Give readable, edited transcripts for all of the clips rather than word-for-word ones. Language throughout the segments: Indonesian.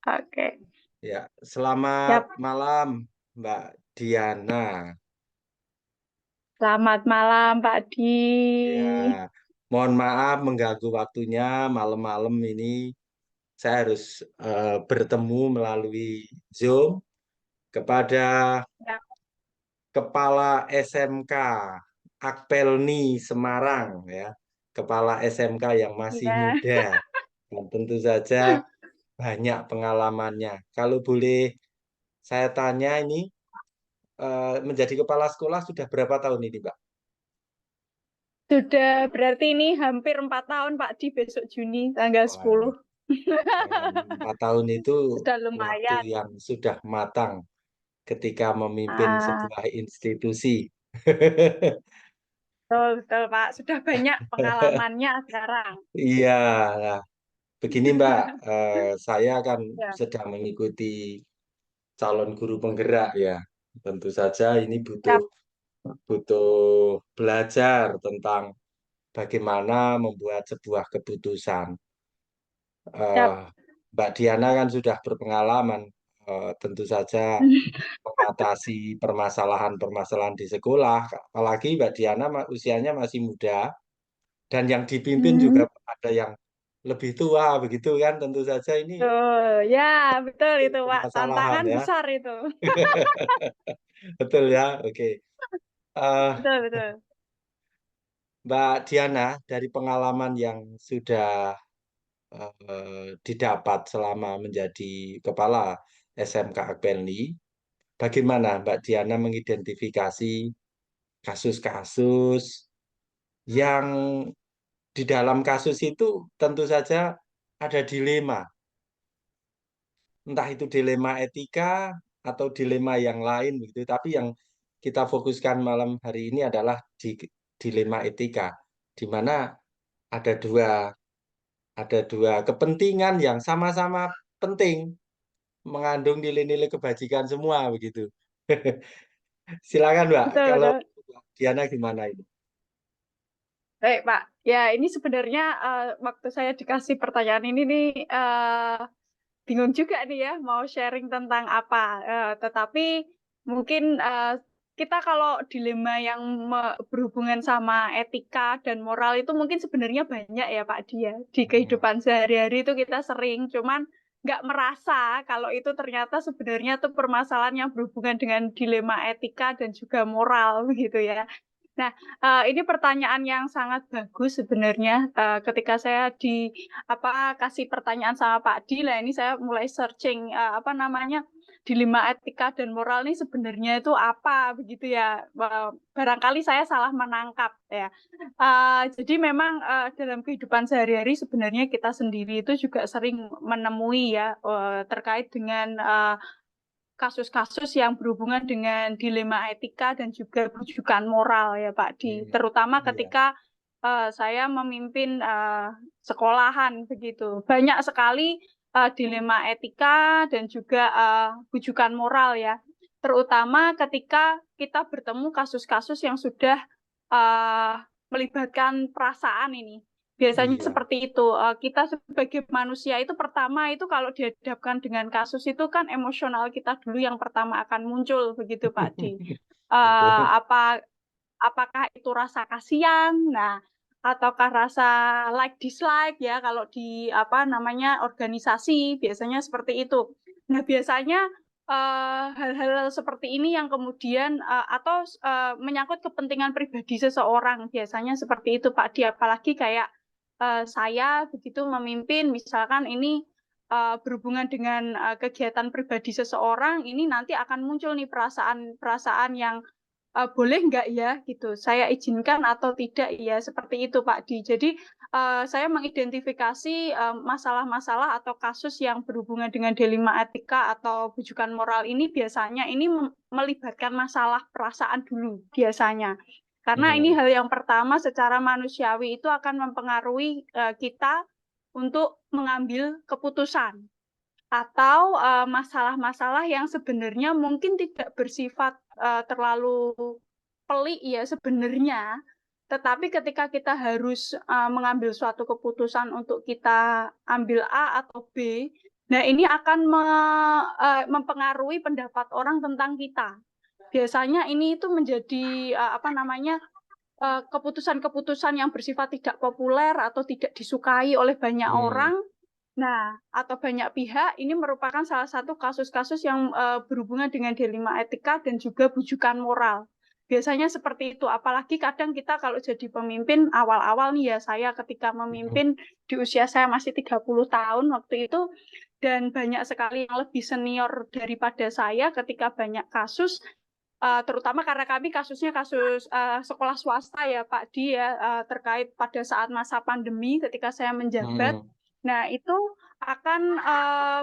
Oke. Ya, selamat Siap. malam Mbak Diana. Selamat malam Pak Di. Ya, mohon maaf mengganggu waktunya malam-malam ini. Saya harus bertemu melalui Zoom kepada Ya, Kepala SMK Akpelni Semarang ya. Kepala SMK yang masih ya. muda dan tentu saja banyak pengalamannya. Kalau boleh saya tanya ini menjadi kepala sekolah sudah berapa tahun ini, Mbak? Sudah berarti ini hampir 4 tahun Pak Di, besok Juni tanggal Wah, 10. 4 tahun itu Sudah waktu lumayan. yang sudah matang ketika memimpin Ah, sebuah institusi. betul, betul Pak. Sudah banyak pengalamannya sekarang. Iya, nah, begini Mbak, saya kan Ya, sedang mengikuti calon guru penggerak ya. Tentu saja ini butuh siap, butuh belajar tentang bagaimana membuat sebuah keputusan. Eh, siap. Mbak Diana kan sudah berpengalaman, tentu saja mengatasi permasalahan-permasalahan di sekolah. Apalagi Mbak Diana usianya masih muda dan yang dipimpin juga Hmm, ada yang lebih tua begitu kan. Tentu saja ini betul. Ya, betul itu Pak. permasalahan Tantangan ya. besar itu. Betul ya. Oke. Eh, Betul, betul. Mbak Diana dari pengalaman yang sudah didapat selama menjadi kepala SMK Akpelni, bagaimana Mbak Diana mengidentifikasi kasus-kasus yang di dalam kasus itu tentu saja ada dilema, entah itu dilema etika atau dilema yang lain begitu. Tapi yang kita fokuskan malam hari ini adalah dilema etika, di mana ada dua kepentingan yang sama-sama penting, mengandung nilai-nilai kebajikan semua begitu. Silakan Mbak, Betul, kalau betul. Diana gimana itu? Baik, Pak. Ya, ini sebenarnya waktu saya dikasih pertanyaan ini nih bingung juga nih ya mau sharing tentang apa. Tetapi mungkin kita kalau dilema yang berhubungan sama etika dan moral itu mungkin sebenarnya banyak ya Pak Dia. Di Hmm, kehidupan sehari-hari itu kita sering, cuman nggak merasa kalau itu ternyata sebenarnya tuh permasalahan yang berhubungan dengan dilema etika dan juga moral begitu ya. Nah, ini pertanyaan yang sangat bagus sebenarnya. Ketika saya kasih pertanyaan sama Pak Di, lah ini saya mulai searching apa namanya dilema etika dan moral ini sebenarnya itu apa begitu ya. Barangkali saya salah menangkap ya. Jadi memang dalam kehidupan sehari-hari sebenarnya kita sendiri itu juga sering menemui ya terkait dengan kasus-kasus yang berhubungan dengan dilema etika dan juga rujukan moral ya Pak Di. hmm, Terutama iya, ketika saya memimpin sekolahan begitu. Banyak sekali dilema etika dan juga rujukan moral ya. Terutama ketika kita bertemu kasus-kasus yang sudah uh, melibatkan perasaan ini. Biasanya iya. seperti itu. Kita sebagai manusia itu pertama itu kalau dihadapkan dengan kasus itu kan emosional kita dulu yang pertama akan muncul begitu Pak Di. Eh, Betul. apa apakah itu rasa kasihan, nah ataukah rasa like dislike ya kalau di apa namanya organisasi biasanya seperti itu. Nah biasanya hal-hal seperti ini yang kemudian atau menyangkut kepentingan pribadi seseorang biasanya seperti itu Pak Di, apalagi kayak saya begitu memimpin misalkan ini berhubungan dengan kegiatan pribadi seseorang ini nanti akan muncul nih perasaan-perasaan yang boleh nggak ya gitu saya izinkan atau tidak ya seperti itu Pak Di. Jadi saya mengidentifikasi masalah-masalah atau kasus yang berhubungan dengan dilema etika atau bujukan moral ini biasanya ini melibatkan masalah perasaan dulu biasanya. Karena ini Hmm, hal yang pertama secara manusiawi itu akan mempengaruhi kita untuk mengambil keputusan atau masalah-masalah yang sebenarnya mungkin tidak bersifat terlalu pelik ya sebenarnya, tetapi ketika kita harus mengambil suatu keputusan untuk kita ambil A atau B, Nah, ini akan mempengaruhi pendapat orang tentang kita. Biasanya ini itu menjadi apa namanya keputusan-keputusan yang bersifat tidak populer atau tidak disukai oleh banyak Hmm. orang. Nah, atau banyak pihak, ini merupakan salah satu kasus-kasus yang berhubungan dengan dilema etika dan juga bujukan moral. Biasanya seperti itu, apalagi kadang kita kalau jadi pemimpin awal-awal nih ya, saya ketika memimpin di usia saya masih 30 tahun waktu itu, dan banyak sekali yang lebih senior daripada saya ketika banyak kasus, terutama karena kami kasusnya kasus sekolah swasta ya Pak Di ya, terkait pada saat masa pandemi ketika saya menjabat. Hmm. Nah, itu akan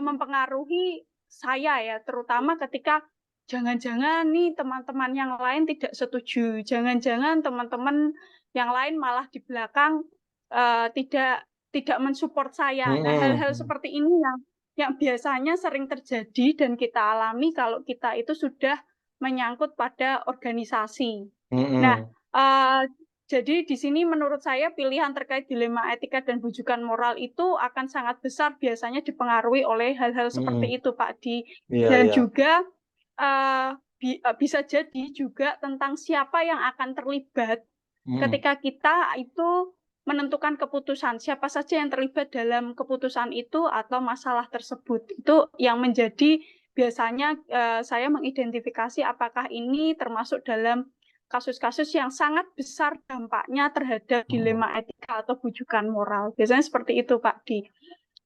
mempengaruhi saya ya, terutama ketika jangan-jangan nih teman-teman yang lain tidak setuju, jangan-jangan teman-teman yang lain malah di belakang tidak mensupport saya. Nah, hal-hal Hmm. seperti ini yang biasanya sering terjadi dan kita alami kalau kita itu sudah menyangkut pada organisasi. Nah, Hmm. jadi di sini menurut saya pilihan terkait dilema etika dan bujukan moral itu akan sangat besar biasanya dipengaruhi oleh hal-hal Hmm. seperti itu, Pak Di. Iya, Dan iya. juga bisa jadi juga tentang siapa yang akan terlibat Hmm. ketika kita itu menentukan keputusan. Siapa saja yang terlibat dalam keputusan itu atau masalah tersebut. Itu yang menjadi biasanya saya mengidentifikasi apakah ini termasuk dalam kasus-kasus yang sangat besar dampaknya terhadap Hmm. dilema etika atau bujukan moral. Biasanya seperti itu, Pak Di.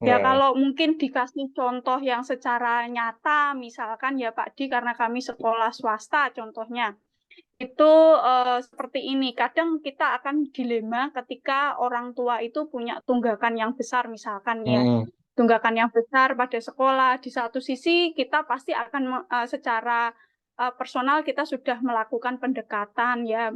Ya, Ya. kalau mungkin dikasih contoh yang secara nyata, misalkan ya Pak Di, karena kami sekolah swasta contohnya, itu seperti ini. Kadang kita akan dilema ketika orang tua itu punya tunggakan yang besar, misalkan ya. Hmm. Tunggakan yang besar pada sekolah. Di satu sisi kita pasti akan secara personal kita sudah melakukan pendekatan ya,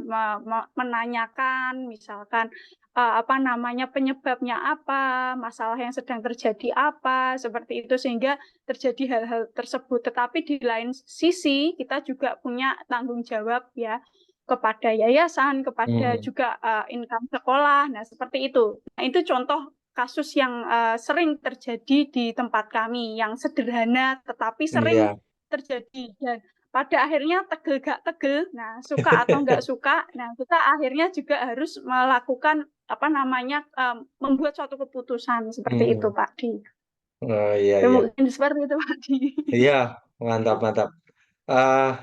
menanyakan misalkan apa namanya penyebabnya apa, masalah yang sedang terjadi apa, seperti itu sehingga terjadi hal-hal tersebut. Tetapi di lain sisi kita juga punya tanggung jawab ya kepada yayasan, kepada Hmm. juga income sekolah. Nah, seperti itu. Nah, itu contoh kasus yang sering terjadi di tempat kami, yang sederhana tetapi sering Iya. terjadi. Dan pada akhirnya tegel gak tegel, nah suka atau nggak suka, nah kita akhirnya juga harus melakukan apa namanya membuat suatu keputusan seperti itu Hmm. Pak Di. Oh, iya, Ya, iya. mungkin seperti itu Pak Di. Iya, mantap, mantap.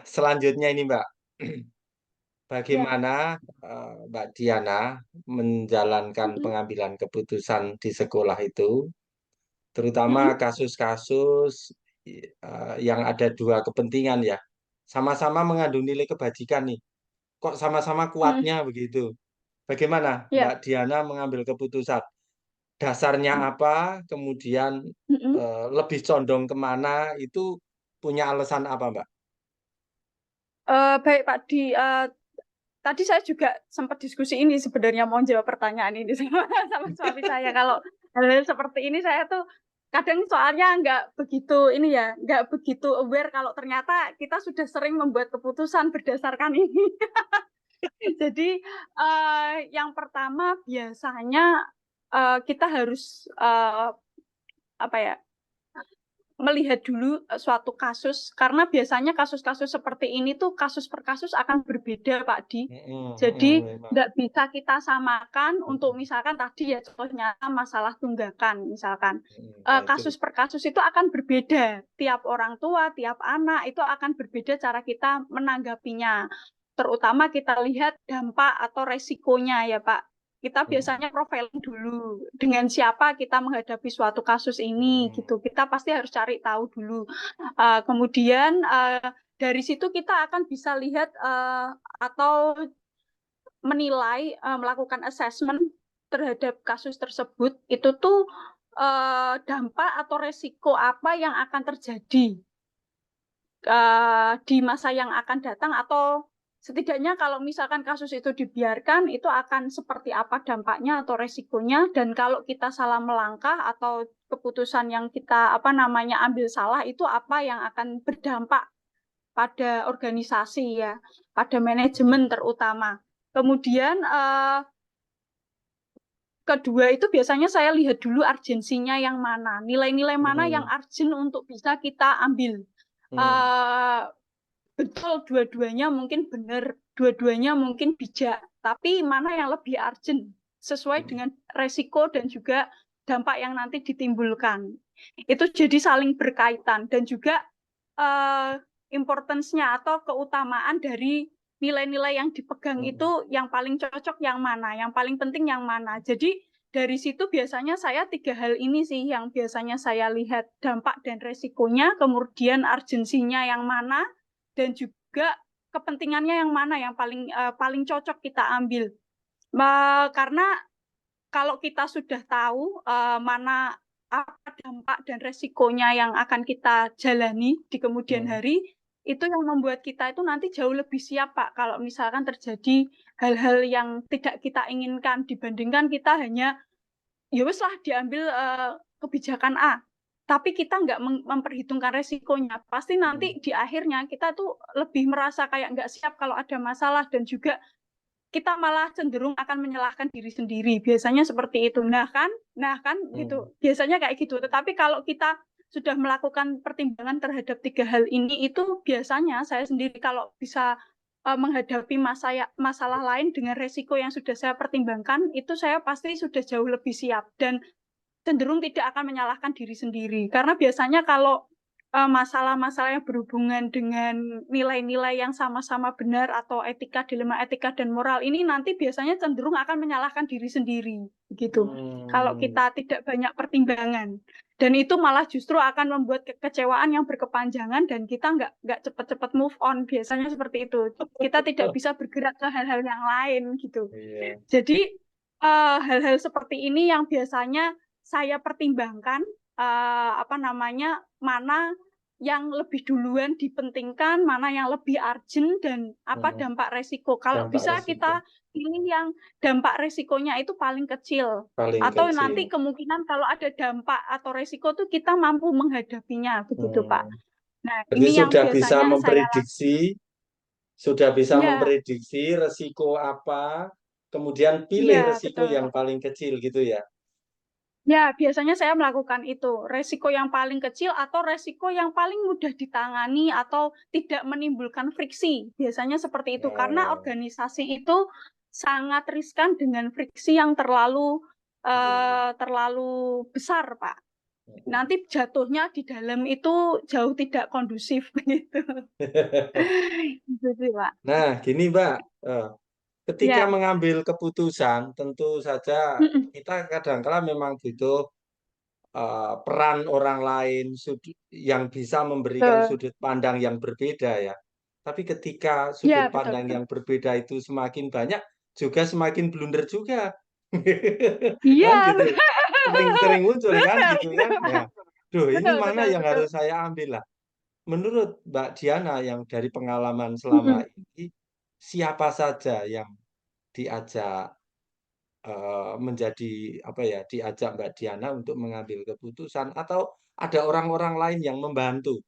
Selanjutnya ini, Mbak. Ya. Bagaimana Mbak Diana menjalankan Mm-mm. pengambilan keputusan di sekolah itu, terutama Mm-mm. kasus-kasus yang ada dua kepentingan ya, sama-sama mengandung nilai kebajikan nih. Kok sama-sama Mm. kuatnya begitu? Bagaimana Mbak Ya. Diana mengambil keputusan? Dasarnya apa? Kemudian Mm-mm. lebih condong kemana? Itu punya alasan apa, Mbak? Baik Pak Di, tadi saya juga sempat diskusi ini sebenarnya mau jawab pertanyaan ini sama suami saya. Kalau hal-hal seperti ini saya tuh kadang soalnya nggak begitu ini ya, nggak begitu aware kalau ternyata kita sudah sering membuat keputusan berdasarkan ini. Jadi yang pertama biasanya kita harus apa ya melihat dulu suatu kasus karena biasanya kasus-kasus seperti ini tuh kasus per kasus akan berbeda Pak Di. Jadi Memang. nggak bisa kita samakan untuk Mm, misalkan tadi ya contohnya masalah tunggakan misalkan. nah, itu. Kasus per kasus itu akan berbeda. Tiap orang tua, tiap anak itu akan berbeda cara kita menanggapinya. Terutama kita lihat dampak atau resikonya ya Pak. Kita Mm, biasanya profiling dulu dengan siapa kita menghadapi suatu kasus ini mm, gitu. Kita pasti harus cari tahu dulu. Kemudian dari situ kita akan bisa lihat atau menilai melakukan assessment terhadap kasus tersebut itu tuh dampak atau resiko apa yang akan terjadi di masa yang akan datang atau setidaknya kalau misalkan kasus itu dibiarkan itu akan seperti apa dampaknya atau resikonya dan kalau kita salah melangkah atau keputusan yang kita apa namanya ambil salah itu apa yang akan berdampak pada organisasi ya, pada manajemen terutama. Kemudian kedua itu biasanya saya lihat dulu urgensinya yang mana, nilai-nilai mana yang Hmm. urgent untuk bisa kita ambil. Hmm. Betul, dua-duanya mungkin benar, dua-duanya mungkin bijak, tapi mana yang lebih urgent sesuai dengan resiko dan juga dampak yang nanti ditimbulkan. Itu jadi saling berkaitan dan juga importance-nya atau keutamaan dari nilai-nilai yang dipegang Hmm. itu yang paling cocok yang mana, yang paling penting yang mana. Jadi dari situ biasanya saya 3 hal ini sih yang biasanya saya lihat dampak dan resikonya, kemudian urgensinya yang mana, dan juga kepentingannya yang mana yang paling cocok kita ambil. Karena kalau kita sudah tahu mana apa dampak dan resikonya yang akan kita jalani di kemudian Hmm. hari, itu yang membuat kita itu nanti jauh lebih siap, Pak. Kalau misalkan terjadi hal-hal yang tidak kita inginkan, dibandingkan kita hanya, ya wes lah diambil kebijakan A, tapi kita nggak memperhitungkan resikonya. Pasti nanti di akhirnya kita tuh lebih merasa kayak nggak siap kalau ada masalah dan juga kita malah cenderung akan menyalahkan diri sendiri. Biasanya seperti itu. Nah kan Hmm. gitu. Biasanya kayak gitu. Tetapi kalau kita sudah melakukan pertimbangan terhadap 3 hal ini, itu biasanya saya sendiri kalau bisa menghadapi masalah lain dengan resiko yang sudah saya pertimbangkan, itu saya pasti sudah jauh lebih siap dan cenderung tidak akan menyalahkan diri sendiri. Karena biasanya kalau masalah-masalah yang berhubungan dengan nilai-nilai yang sama-sama benar atau dilema etika dan moral ini nanti biasanya cenderung akan menyalahkan diri sendiri, gitu. Kalau Hmm. kita tidak banyak pertimbangan, dan itu malah justru akan membuat kekecewaan yang berkepanjangan dan kita nggak cepat-cepat move on. Biasanya seperti itu. Kita tidak bisa bergerak ke hal-hal yang lain, gitu. Iya. Jadi hal-hal seperti ini yang biasanya saya pertimbangkan apa namanya mana yang lebih duluan dipentingkan, mana yang lebih urgent dan apa Hmm. dampak resiko. Kalau Dampak bisa resiko kita pilih yang dampak resikonya itu paling kecil. paling Atau nanti kecil. kemungkinan kalau ada dampak atau resiko tuh kita mampu menghadapinya, begitu Pak. Hmm. Nah, Jadi ini yang biasanya saya lakukan. sudah bisa Ya, memprediksi resiko apa, kemudian pilih iya resiko betul. yang paling kecil gitu ya. Ya, biasanya saya melakukan itu. Resiko yang paling kecil atau resiko yang paling mudah ditangani atau tidak menimbulkan friksi. Biasanya seperti itu. Karena Oh, organisasi itu sangat riskan dengan friksi yang terlalu iya, iya. terlalu besar, Pak. Nanti jatuhnya di dalam itu jauh tidak kondusif begitu. Gitu sih, Pak. Nah, gini Mbak, eh, ketika Ya. mengambil keputusan, tentu saja Mm-mm. kita kadang-kala memang butuh peran orang lain yang bisa memberikan Betul. sudut pandang yang berbeda ya. Tapi ketika sudut Ya, betul, pandang betul. yang berbeda itu semakin banyak, juga semakin blunder juga. Kan Iya, gitu. Sering-sering muncul kan betul. gitu kan. Ya. Duh, ini Betul, mana betul, yang betul. harus saya ambil lah? Menurut Mbak Diana yang dari pengalaman selama Mm-mm. ini, siapa saja yang diajak menjadi apa ya, diajak Mbak Diana untuk mengambil keputusan atau ada orang-orang lain yang membantu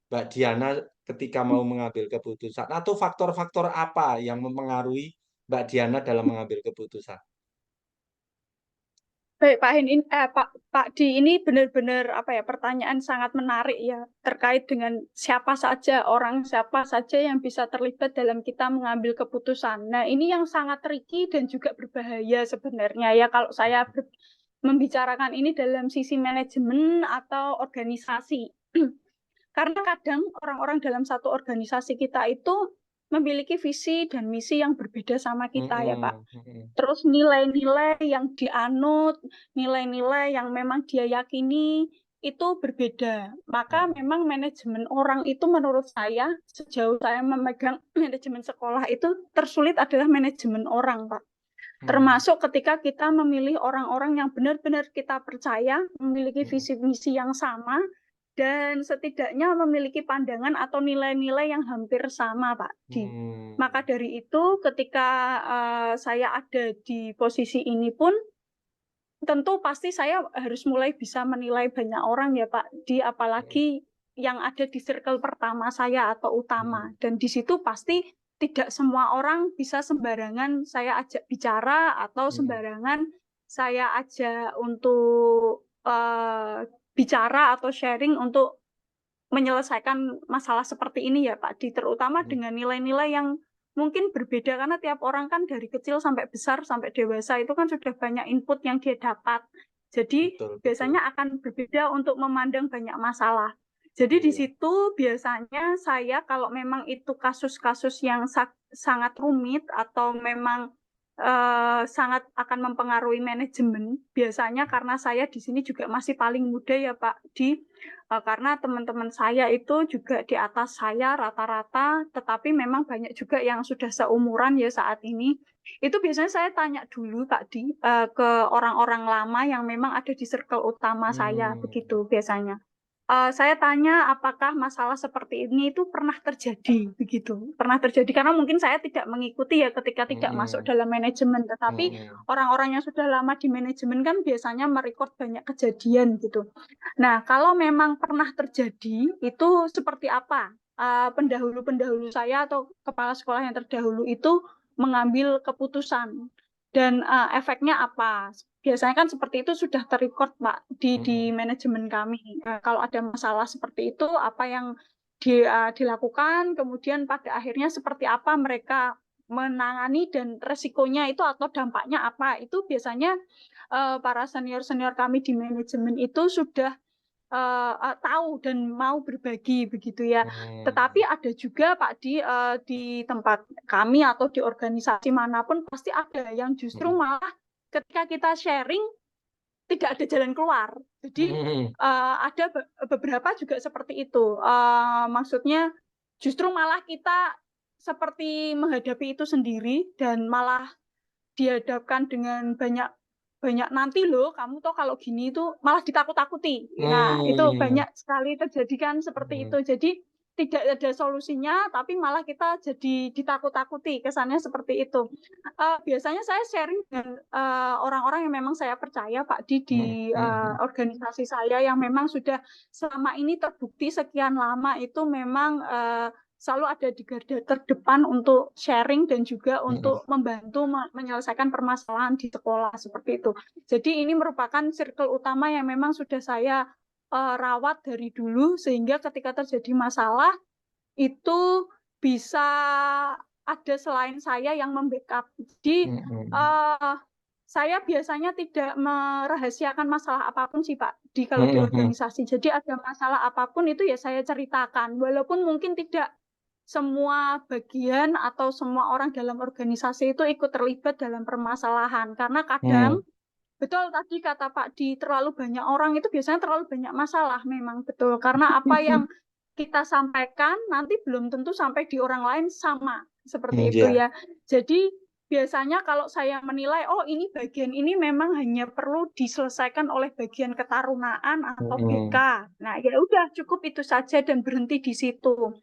Mbak Diana ketika mau mengambil keputusan atau faktor-faktor apa yang mempengaruhi Mbak Diana dalam mengambil keputusan? Baik, Pak Di, ini benar-benar apa ya pertanyaan sangat menarik ya terkait dengan siapa saja yang bisa terlibat dalam kita mengambil keputusan. Nah, ini yang sangat tricky dan juga berbahaya sebenarnya ya kalau saya membicarakan ini dalam sisi manajemen atau organisasi. Karena kadang orang-orang dalam satu organisasi kita itu memiliki visi dan misi yang berbeda sama kita ya, Pak. Mm-mm, mm-mm, Terus nilai-nilai yang dianut, nilai-nilai yang memang dia yakini itu berbeda. Maka mm-mm, memang manajemen orang itu menurut saya, sejauh saya memegang manajemen sekolah itu tersulit adalah manajemen orang, Pak. mm, Termasuk ketika kita memilih orang-orang yang benar-benar kita percaya, memiliki mm-mm, visi misi yang sama, dan setidaknya memiliki pandangan atau nilai-nilai yang hampir sama, Pak Di. mm, Maka dari itu, ketika saya ada di posisi ini pun, tentu pasti saya harus mulai bisa menilai banyak orang ya, Pak Di, apalagi yang ada di circle pertama saya atau utama. mm-mm, Dan di situ pasti tidak semua orang bisa sembarangan saya ajak bicara atau mm-mm, sembarangan saya ajak untuk bicara atau sharing untuk menyelesaikan masalah seperti ini ya Pak Di, terutama dengan nilai-nilai yang mungkin berbeda karena tiap orang kan dari kecil sampai besar sampai dewasa itu kan sudah banyak input yang dia dapat. Jadi betul, betul. biasanya akan berbeda untuk memandang banyak masalah. Jadi di Iya. situ biasanya saya kalau memang itu kasus-kasus yang sangat rumit atau memang sangat akan mempengaruhi manajemen, biasanya karena saya di sini juga masih paling muda ya Pak Di, karena teman-teman saya itu juga di atas saya rata-rata, tetapi memang banyak juga yang sudah seumuran ya saat ini. Itu biasanya saya tanya dulu Pak Di ke orang-orang lama yang memang ada di circle utama saya, begitu biasanya. Saya tanya apakah masalah seperti ini itu pernah terjadi, begitu. Pernah terjadi karena mungkin saya tidak mengikuti ya ketika tidak masuk dalam manajemen, tetapi orang-orang yang sudah lama di manajemen kan biasanya merekod banyak kejadian gitu. Nah, kalau memang pernah terjadi, itu seperti apa? Pendahulu-pendahulu saya atau kepala sekolah yang terdahulu itu mengambil keputusan dan efeknya apa? Biasanya kan seperti itu sudah terrecord Pak di manajemen kami. Kalau ada masalah seperti itu, apa yang dilakukan, kemudian pada akhirnya seperti apa mereka menangani dan resikonya itu atau dampaknya apa? Itu biasanya para senior-senior kami di manajemen itu sudah tahu dan mau berbagi begitu ya. Tetapi ada juga Pak di tempat kami atau di organisasi manapun pasti ada yang justru malah ketika kita sharing tidak ada jalan keluar. Jadi ada beberapa juga seperti itu. Maksudnya justru malah kita seperti menghadapi itu sendiri dan malah dihadapkan dengan banyak nanti loh kamu tuh kalau gini itu malah ditakut-takuti. Nah, itu banyak sekali terjadi kan seperti itu. Jadi tidak ada solusinya, tapi malah kita jadi ditakut-takuti, kesannya seperti itu. Biasanya saya sharing dengan orang-orang yang memang saya percaya, Pak di organisasi saya yang memang sudah selama ini terbukti sekian lama itu memang selalu ada di garda terdepan untuk sharing dan juga untuk membantu menyelesaikan permasalahan di sekolah seperti itu. Jadi ini merupakan circle utama yang memang sudah saya rawat dari dulu sehingga ketika terjadi masalah itu bisa ada selain saya yang membackup. Jadi saya biasanya tidak merahasiakan masalah apapun sih Pak kalau di organisasi. Jadi ada masalah apapun itu ya saya ceritakan walaupun mungkin tidak semua bagian atau semua orang dalam organisasi itu ikut terlibat dalam permasalahan karena kadang betul tadi kata Pak Di terlalu banyak orang itu biasanya terlalu banyak masalah memang betul karena apa yang kita sampaikan nanti belum tentu sampai di orang lain sama seperti itu ya. Jadi biasanya kalau saya menilai oh ini bagian ini memang hanya perlu diselesaikan oleh bagian ketarunaan atau BK. Nah, ya udah cukup itu saja dan berhenti di situ.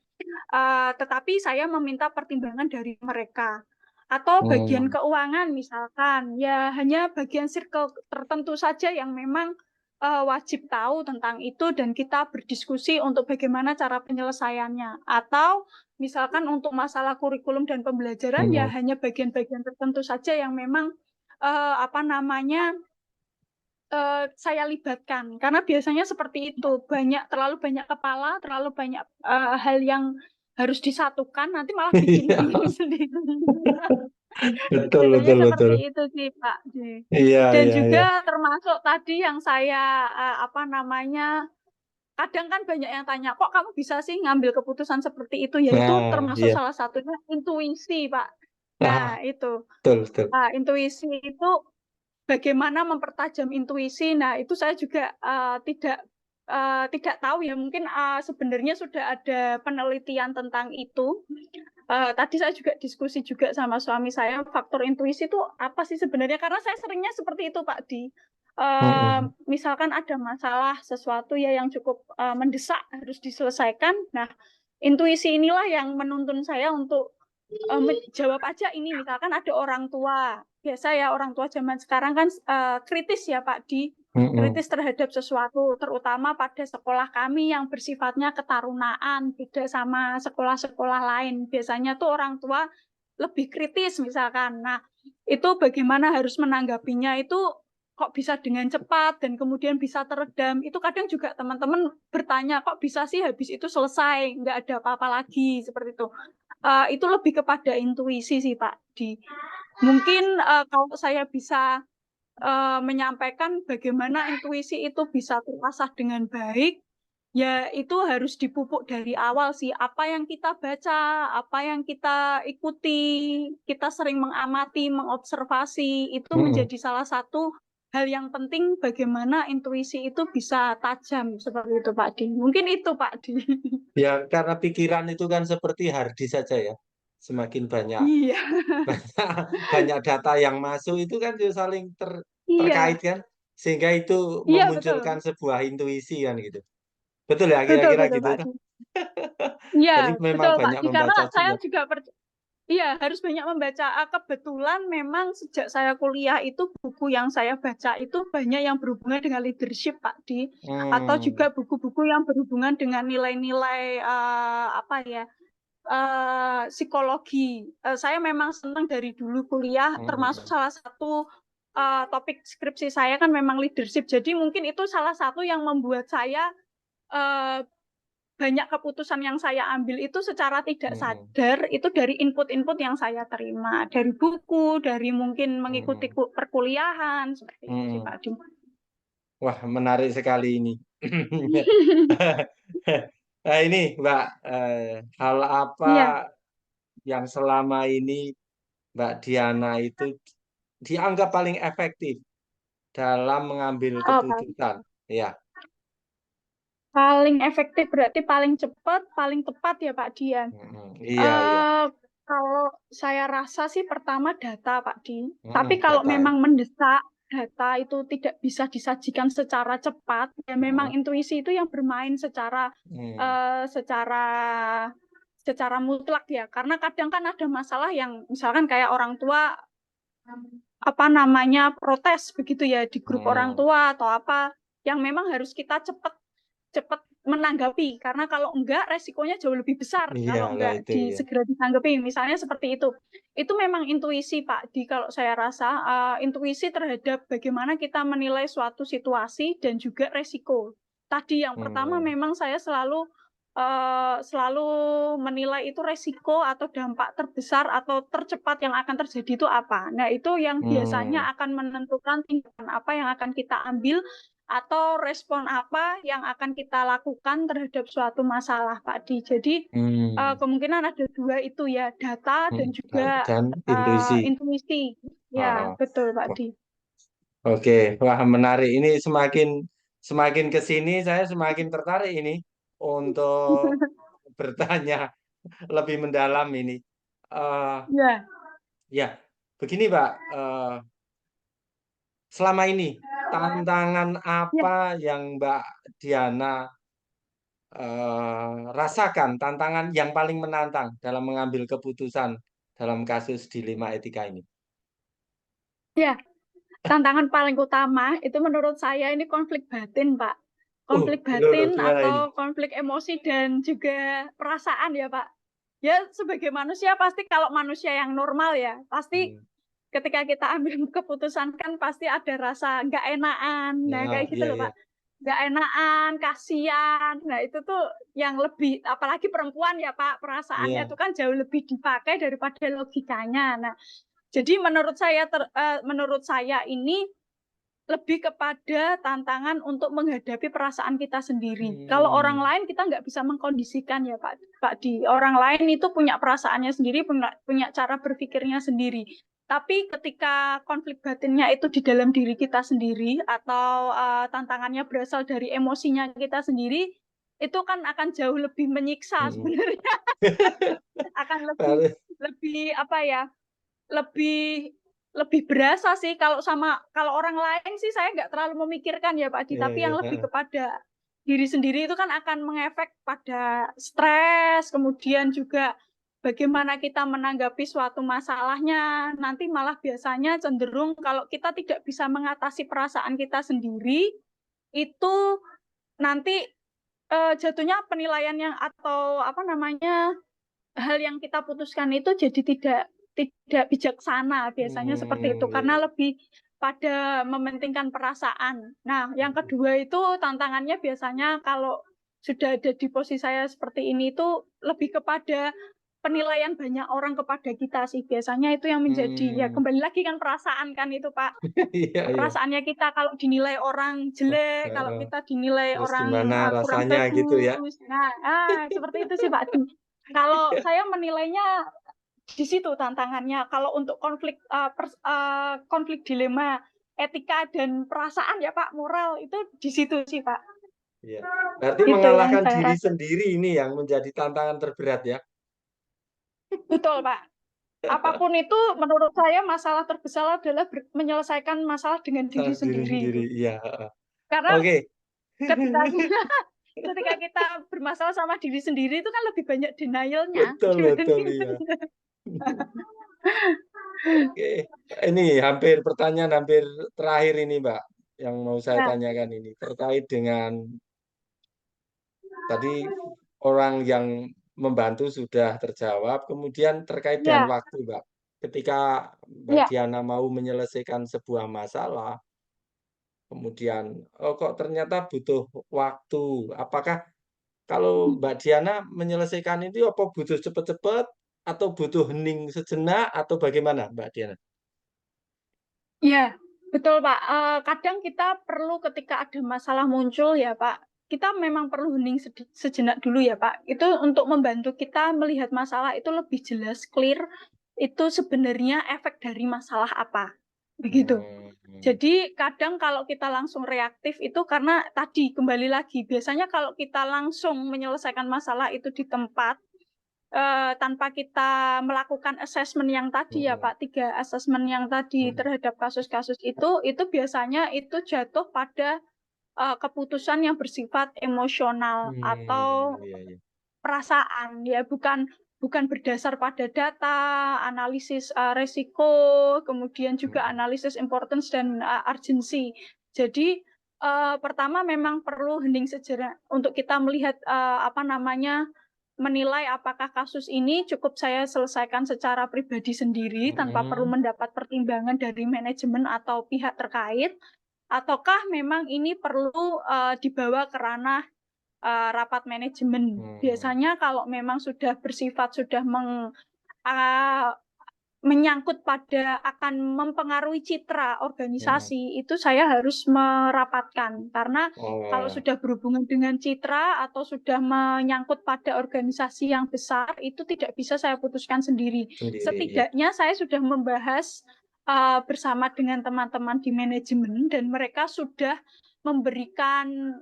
Tetapi saya meminta pertimbangan dari mereka. Atau bagian keuangan misalkan, ya hanya bagian circle tertentu saja yang memang wajib tahu tentang itu dan kita berdiskusi untuk bagaimana cara penyelesaiannya. Atau misalkan untuk masalah kurikulum dan pembelajaran ya hanya bagian-bagian tertentu saja yang memang saya libatkan. Karena biasanya seperti itu, terlalu banyak kepala, terlalu banyak hal yang harus disatukan, nanti malah bikin bingung sendiri. Biasanya seperti itu sih Pak. Iya, Dan iya, iya. juga termasuk tadi yang saya kadang kan banyak yang tanya, kok kamu bisa sih ngambil keputusan seperti itu? Ya itu termasuk Iya. salah satunya intuisi Pak. Ah, Nah itu betul, betul. intuisi itu bagaimana mempertajam intuisi. Nah itu saya juga tidak tahu ya. Mungkin sebenarnya sudah ada penelitian tentang itu. Tadi saya juga diskusi juga sama suami saya, faktor intuisi itu apa sih sebenarnya? Karena saya seringnya seperti itu, Pak Di. Misalkan ada masalah sesuatu ya yang cukup mendesak harus diselesaikan. Nah, intuisi inilah yang menuntun saya untuk jawab aja ini. Misalkan ada orang tua, biasa ya orang tua zaman sekarang kan kritis ya Pak Di. Kritis terhadap sesuatu, terutama pada sekolah kami yang bersifatnya ketarunaan, beda sama sekolah-sekolah lain. Biasanya tuh orang tua lebih kritis misalkan. Nah, itu bagaimana harus menanggapinya itu kok bisa dengan cepat dan kemudian bisa teredam. Itu kadang juga teman-teman bertanya, kok bisa sih habis itu selesai, nggak ada apa-apa lagi, seperti itu. Itu lebih kepada intuisi sih Pak. Mungkin kalau saya bisa menyampaikan bagaimana intuisi itu bisa terasah dengan baik, ya itu harus dipupuk dari awal sih. Apa yang kita baca, apa yang kita ikuti, kita sering mengamati, mengobservasi, itu Mm-mm. menjadi salah satu hal yang penting bagaimana intuisi itu bisa tajam seperti itu Pak Di. Mungkin itu Pak Di. Ya, karena pikiran itu kan seperti harddisk saja ya. Semakin banyak Iya, banyak data yang masuk itu kan juga saling terkait iya, kan, sehingga itu iya memunculkan betul, sebuah intuisi kan gitu. Betul ya, betul kira-kira betul gitu Pak tuh. Di. Iya, Jadi memang betul Pak banyak Di. Karena membaca saya juga. juga iya, harus banyak membaca. Kebetulan memang sejak saya kuliah itu buku yang saya baca itu banyak yang berhubungan dengan leadership, Pak Di. Atau Hmm. juga buku-buku yang berhubungan dengan nilai-nilai apa ya, psikologi. Saya memang senang dari dulu kuliah, termasuk Hmm. salah satu topik skripsi saya kan memang leadership. Jadi mungkin itu salah satu yang membuat saya eh, banyak keputusan yang saya ambil itu secara tidak Hmm. sadar itu dari input-input yang saya terima dari buku, dari mungkin mengikuti Hmm. perkuliahan seperti itu sih Hmm. Pak Dim. Wah, menarik sekali ini. Nah, ini Mbak, hal apa Iya. yang selama ini Mbak Diana itu dianggap paling efektif dalam mengambil Oh, paling keputusan? Ya. paling efektif berarti paling cepat, paling tepat ya Pak Dian. Iya, iya. Kalau saya rasa sih pertama data Pak Di. Tapi kalau Data ya. memang mendesak data itu tidak bisa disajikan secara cepat, ya memang Hmm. intuisi itu yang bermain Hmm. eh, secara secara mutlak ya. Karena kadang kan ada masalah yang misalkan kayak orang tua apa namanya protes begitu ya di grup orang Hmm. tua atau apa yang memang harus kita cepat cepat menanggapi karena kalau enggak resikonya jauh lebih besar Iya kalau lah enggak itu ya. segera ditanggapi misalnya seperti itu memang intuisi Pak di kalau saya rasa intuisi terhadap bagaimana kita menilai suatu situasi dan juga resiko tadi yang pertama Hmm. memang saya selalu menilai itu resiko atau dampak terbesar atau tercepat yang akan terjadi itu apa. Nah, itu yang Hmm. biasanya akan menentukan tindakan apa yang akan kita ambil atau respon apa yang akan kita lakukan terhadap suatu masalah, Pak Di. Jadi, Hmm. kemungkinan ada dua itu ya, data dan juga Dan intuisi. intuisi. Ya, Oh, betul, Pak oh. Di. Oke, wah menarik. Ini semakin semakin ke sini saya semakin tertarik ini untuk bertanya lebih mendalam ini. Eh Ya, ya, begini Pak. Selama ini tantangan ya, apa yang Mbak Diana rasakan? Tantangan yang paling menantang dalam mengambil keputusan dalam kasus dilema etika ini? ya. Tantangan paling utama itu menurut saya ini konflik batin, Pak. Konflik Loh, batin gimana ini? atau konflik emosi dan juga perasaan ya, Pak. Ya, sebagai manusia pasti kalau manusia yang normal ya, pasti Hmm. ketika kita ambil keputusan kan pasti ada rasa nggak enakan. Nah, Ya, kayak gitu iya, loh, iya. Pak. Nggak enakan, kasihan. Nah, itu tuh yang lebih, apalagi perempuan ya, Pak, perasaannya Iya. itu kan jauh lebih dipakai daripada logikanya. Nah, jadi menurut saya ini lebih kepada tantangan untuk menghadapi perasaan kita sendiri. Kalau orang Hmm. lain kita nggak bisa mengkondisikan ya Pak Di. Orang lain itu punya perasaannya sendiri, punya cara berpikirnya sendiri. Tapi ketika konflik batinnya itu di dalam diri kita sendiri atau tantangannya berasal dari emosinya kita sendiri, itu kan akan jauh lebih menyiksa Hmm. sebenarnya. Akan lebih Harus- lebih apa ya? lebih lebih berasa sih kalau orang lain sih saya nggak terlalu memikirkan ya Pak Adi, Iya, tapi iya. yang lebih kepada diri sendiri itu kan akan mengefek pada stres, kemudian juga bagaimana kita menanggapi suatu masalahnya. Nanti malah biasanya cenderung kalau kita tidak bisa mengatasi perasaan kita sendiri, itu nanti jatuhnya penilaian yang atau apa namanya hal yang kita putuskan itu jadi tidak bijaksana biasanya seperti itu Iya, karena iya. pada mementingkan perasaan. Nah, yang kedua itu tantangannya biasanya kalau sudah ada di posisi saya seperti ini itu lebih kepada penilaian banyak orang kepada kita sih. Biasanya itu yang menjadi, ya Hmm, kembali lagi kan perasaan kan itu Pak. iya, iya. Perasaannya kita kalau dinilai orang jelek, kalau Heeh. kita dinilai Terus orang gimana kurang rasanya gitu ya? bagus. Nah, seperti itu sih Pak. Kalau saya menilainya di situ tantangannya. Kalau untuk konflik dilema etika dan perasaan ya Pak, moral itu di situ sih Pak. Iya. Berarti Itu yang mengalahkan saya diri rasa. sendiri ini yang menjadi tantangan terberat ya. Betul Pak. Apapun itu menurut saya masalah terbesar adalah menyelesaikan masalah dengan diri Diri sendiri sendiri. itu. Iya, heeh. Karena Oke. ketika ketika kita bermasalah sama diri sendiri itu kan lebih banyak denial-nya Betul, betul, dibanding iya. Oke. Ini pertanyaan hampir terakhir ini, Mbak, yang mau saya ya, tanyakan ini terkait dengan tadi orang yang membantu sudah terjawab, kemudian terkait dengan ya, waktu, Mbak. Ketika Mbak ya. Diana mau menyelesaikan sebuah masalah, kemudian oh kok ternyata butuh waktu. Apakah kalau Mbak Diana menyelesaikan itu apa butuh cepet-cepet atau butuh hening sejenak atau bagaimana, Mbak Diana? Iya, betul Pak. Kadang kita perlu ketika ada masalah muncul ya Pak, kita memang perlu hening sejenak dulu ya Pak. Itu untuk membantu kita melihat masalah itu lebih jelas, clear, itu sebenarnya efek dari masalah apa. Begitu. Hmm, Jadi kadang kalau kita langsung reaktif itu karena tadi kembali lagi, biasanya kalau kita langsung menyelesaikan masalah itu di tempat, tanpa kita melakukan assessment yang tadi ya hmm, Pak, 3 assessment yang tadi hmm, terhadap kasus-kasus itu biasanya itu jatuh pada keputusan yang bersifat emosional atau iya, iya. perasaan ya, bukan bukan berdasar pada data, analisis resiko, kemudian juga Hmm, analisis importance dan urgency. Jadi pertama memang perlu hening sejenak untuk kita melihat apa namanya, menilai apakah kasus ini cukup saya selesaikan secara pribadi sendiri tanpa perlu hmm, mendapat pertimbangan dari manajemen atau pihak terkait, ataukah memang ini perlu dibawa ke ranah rapat manajemen. hmm, Biasanya kalau memang sudah bersifat sudah uh, menyangkut pada akan mempengaruhi citra hmm. organisasi, itu saya harus merapatkan. Karena kalau Oh, sudah berhubungan dengan citra atau sudah menyangkut pada organisasi yang besar, itu tidak bisa saya putuskan sendiri. sendiri, ya. Setidaknya saya sudah membahas bersama dengan teman-teman di manajemen dan mereka sudah memberikan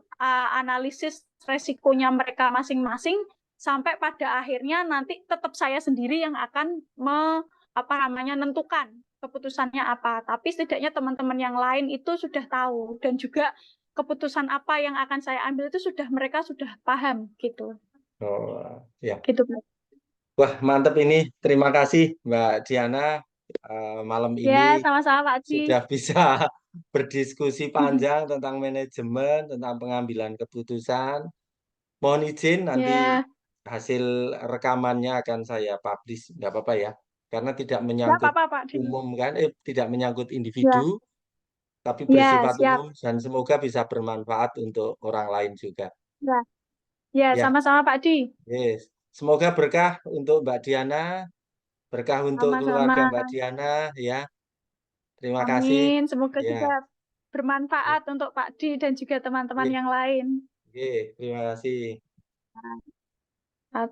analisis resikonya mereka masing-masing sampai pada akhirnya nanti tetap saya sendiri yang akan apa namanya nentukan keputusannya apa. Tapi setidaknya teman-teman yang lain itu sudah tahu dan juga keputusan apa yang akan saya ambil itu sudah mereka sudah paham gitu. Oh, ya. Gitu, Pak. Wah, mantep ini. Terima kasih, Mbak Diana. Malam ini Ya, sama-sama Pak Ci. sudah bisa berdiskusi panjang tentang manajemen, tentang pengambilan keputusan. Mohon izin nanti Ya, hasil rekamannya akan saya publish, nggak apa-apa ya, karena tidak nggak menyangkut apa-apa Pak Ci. umum kan, tidak menyangkut individu, Ya, tapi ya bersifat siap. umum dan semoga bisa bermanfaat untuk orang lain juga. Ya, ya Ya, sama-sama Pak Ci. yes. Semoga berkah untuk Mbak Diana, berkah untuk Sama-sama. keluarga Mbak Diana, ya. Terima kasih. Amin. Semoga juga Ya, bermanfaat untuk Pak Di dan juga teman-teman oke, yang lain. oke, terima kasih. Atau